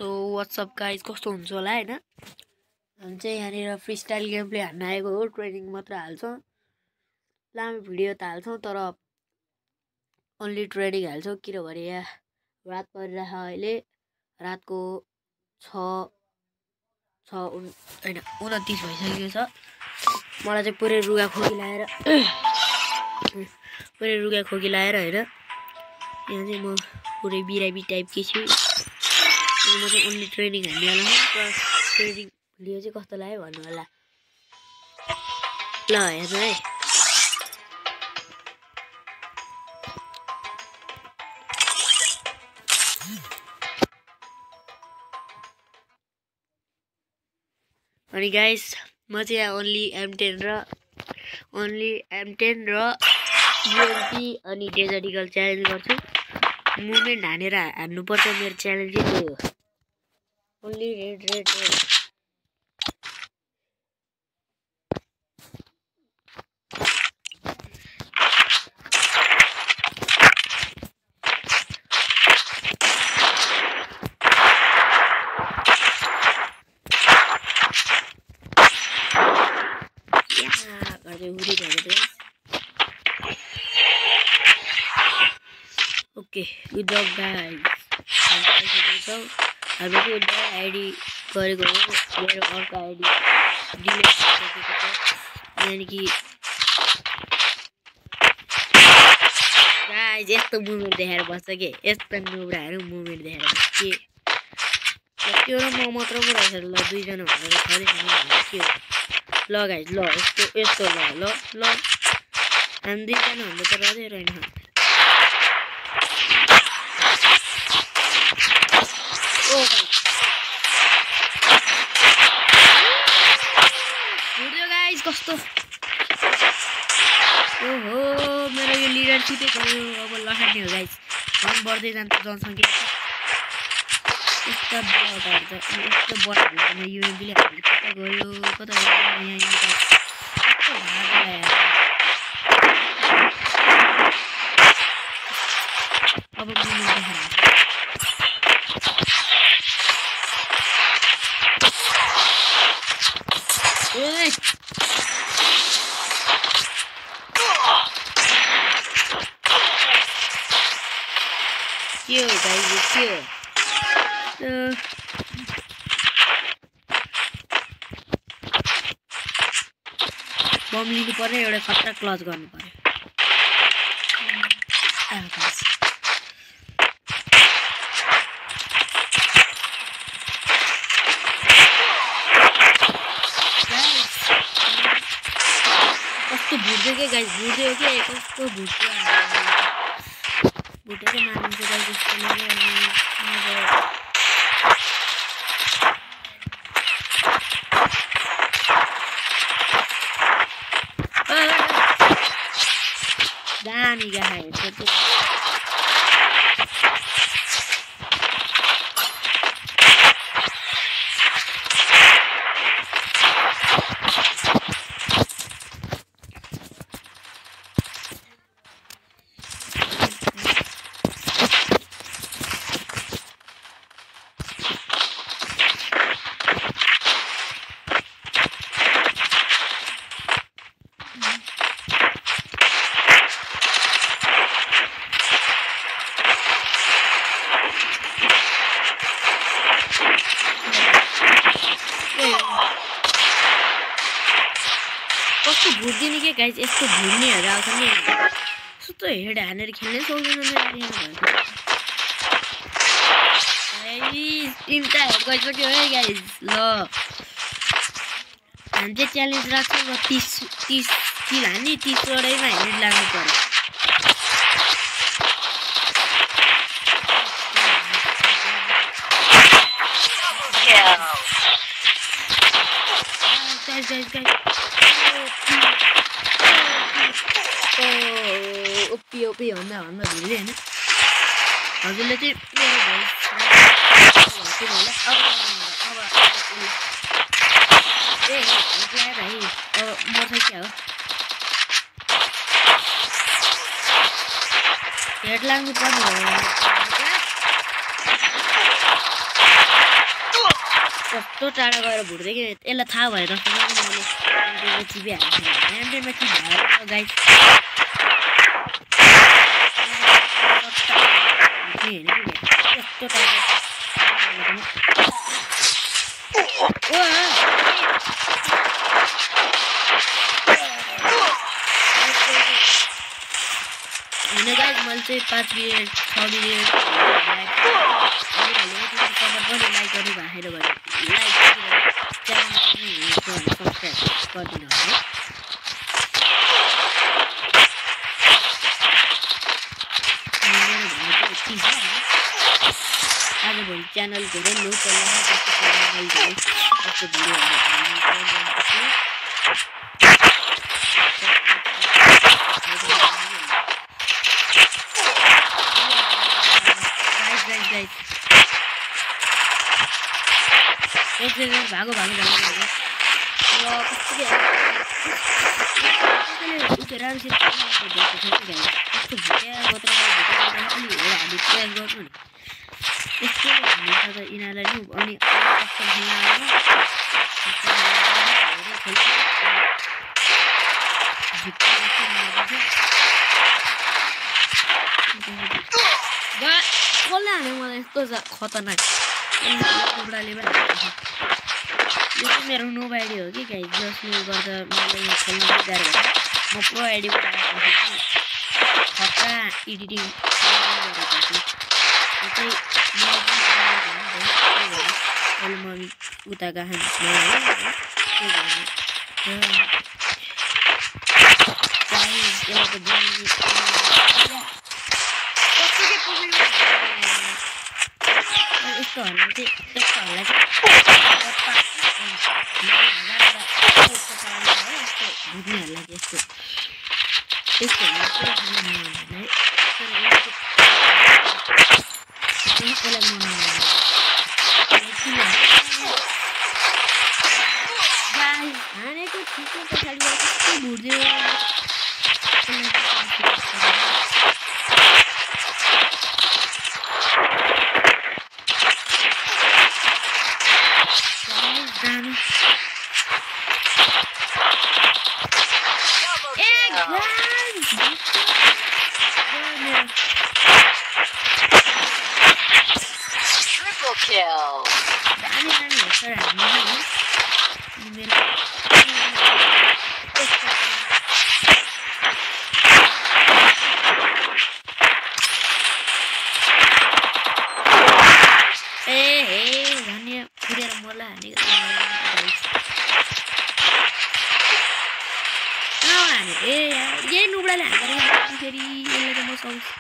So what's up guys कस्तो हुन्छ होला हैन हामी चाहिँ यहाँनिर फ्री स्टाइल गेम प्ले हान्न आएको हो ट्रेनिङ मात्र हाल्छौँ लामो भिडियो त हाल्छौँ तर ओन्ली ट्रेनिङ हाल्छौँ किनभने यहाँ रात परिरहेको अहिले रातको 6:29 भइसकेको छ मलाई चाहिँ पुरै रुगा खोकी लाएर हैन यहाँ चाहिँ म पुरै बिरामी टाइपकै छु म चाहिँ ओन्ली ट्रेनिङ हान्नेवाला हो ट्रेनिङ भिडियो चाहिँ कस्तो लाग्यो भन्नु होला ल हेर्नु है अनि गाइस म चाहिँ यहाँ ओन्ली M10 र UMP अनि डेजर्ट इगल च्यालेन्ज गर्छु मुभमेन्ट हानेर हान्नुपर्छ मेरो च्यालेन्ज चाहिँ त्यही हो ओन्ली रेड ओके गुड जब गाइस हाम्रो चाहिँ आइडी गरेको हो मेरो अर्को आइडी डिलिट गरिसकेको छ यानि कि गाइस यस्तो मुभमेन्ट देखाएर बस्छ के यस्तो नुब्राहरू मुभमेन्ट देखाएर बस्छ के त्यो र म मात्र पो रहेछ ल दुईजना भनेर खरिद के हो ल गाइस ल यस्तो ल हामी दुईजना भन्दा त रदै रहेन कस्तो ओहो मेरो यो लिडरसिपै गयो अब लखाट्ने हो गाइस झन् बढ्दै जान्छ जनसङ्ख्या यस्तो बढ्यो युएमपीले कता गयो यहाँ अब के हो गाइस के हो बम लिनु पर्यो एउटा खतरा क्लच गर्नु पर्यो कस्तो भुट्दै के गाइस भुट्दै हो के कस्तो भुट्छ भुटेको मानिन्छ गाइस जस्तो दामी गाइस कस्तो भुट्दिने के गाइस यस्तो भुट्नेहरू आउँछ नि यस्तो हेड हानेर खेल्नै सक्दैन तिनवटा हेड गइसक्यो है गाइस ल हामी चाहिँ च्यालेन्ज राख्छौँ र 30 किल हान्ने 30 वटैमा हेड लाग्नु पर्यो ओपी भन्दा भिड्दै होइन हजुरले चाहिँ मर्छ क्या हो हेड लाग्नु पर्ने कस्तो टाढा गएर भुट्दै कि यसलाई थाहा भएर मैले टिपिहाल्छु कि भयो गाइस कस्तो टाढा होइन गाइस मैले चाहिँ 5 मिनेट 6 मिनेट पनि लाइक गर्नु भएन भने लाइक च्यानल सब्सक्राइब गरिदिनु होला आजभोलि च्यानल धेरै लो चल्दैछ जस्तो भागो यिनीहरूलाई नि कसले हाल्यो मलाई यस्तो खतरनाक कुखुराले पनि यो चाहिँ मेरो नोभ आइडी हो कि गाइस जसले गर्दा मलाई यो खेल्न गाह्रो भयो म प्रो आइडी खतरा एडिटिङ गरेको छु चाहिँ अहिले म उता गएको यस्तोहरूलाई हानेको ठिकै पछाडि कस्तो भुट्दियो Triple kill. यही नुब्राले हाल्दा फेरि यसले त म सक्छु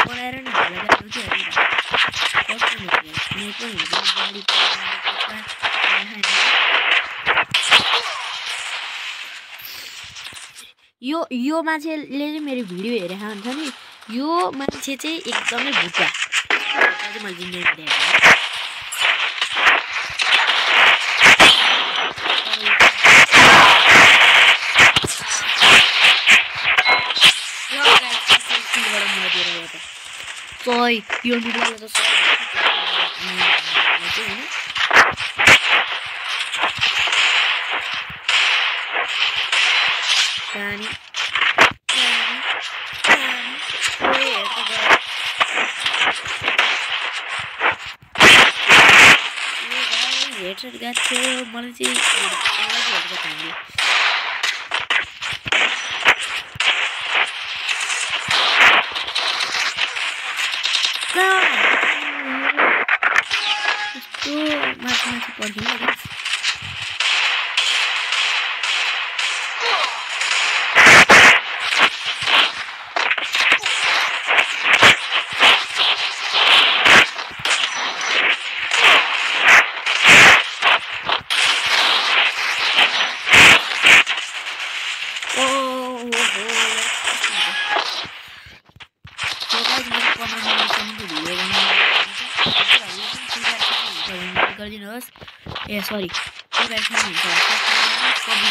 बनाएर नि यो मान्छेले चाहिँ मेरो भिडियो हेरेको हुन्छ नि यो मान्छे चाहिँ एकदमै भुट्टा चाहिँ मैले जिन्दगी देखेको सही यो भिडियोले त हेडसेट गएको थियो मलाई चाहिँ यस्तो माथि पर्दैन गरिदिनुहोस् ए सरी मोबाइल फोन हुन्छ पब्जी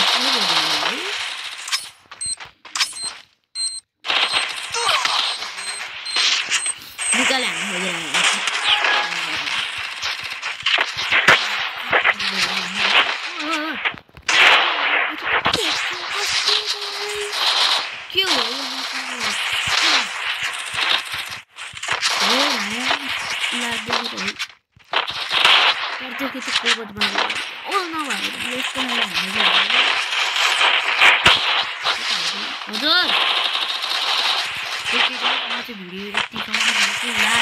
खेल्नु गर्दैन होला भिडियो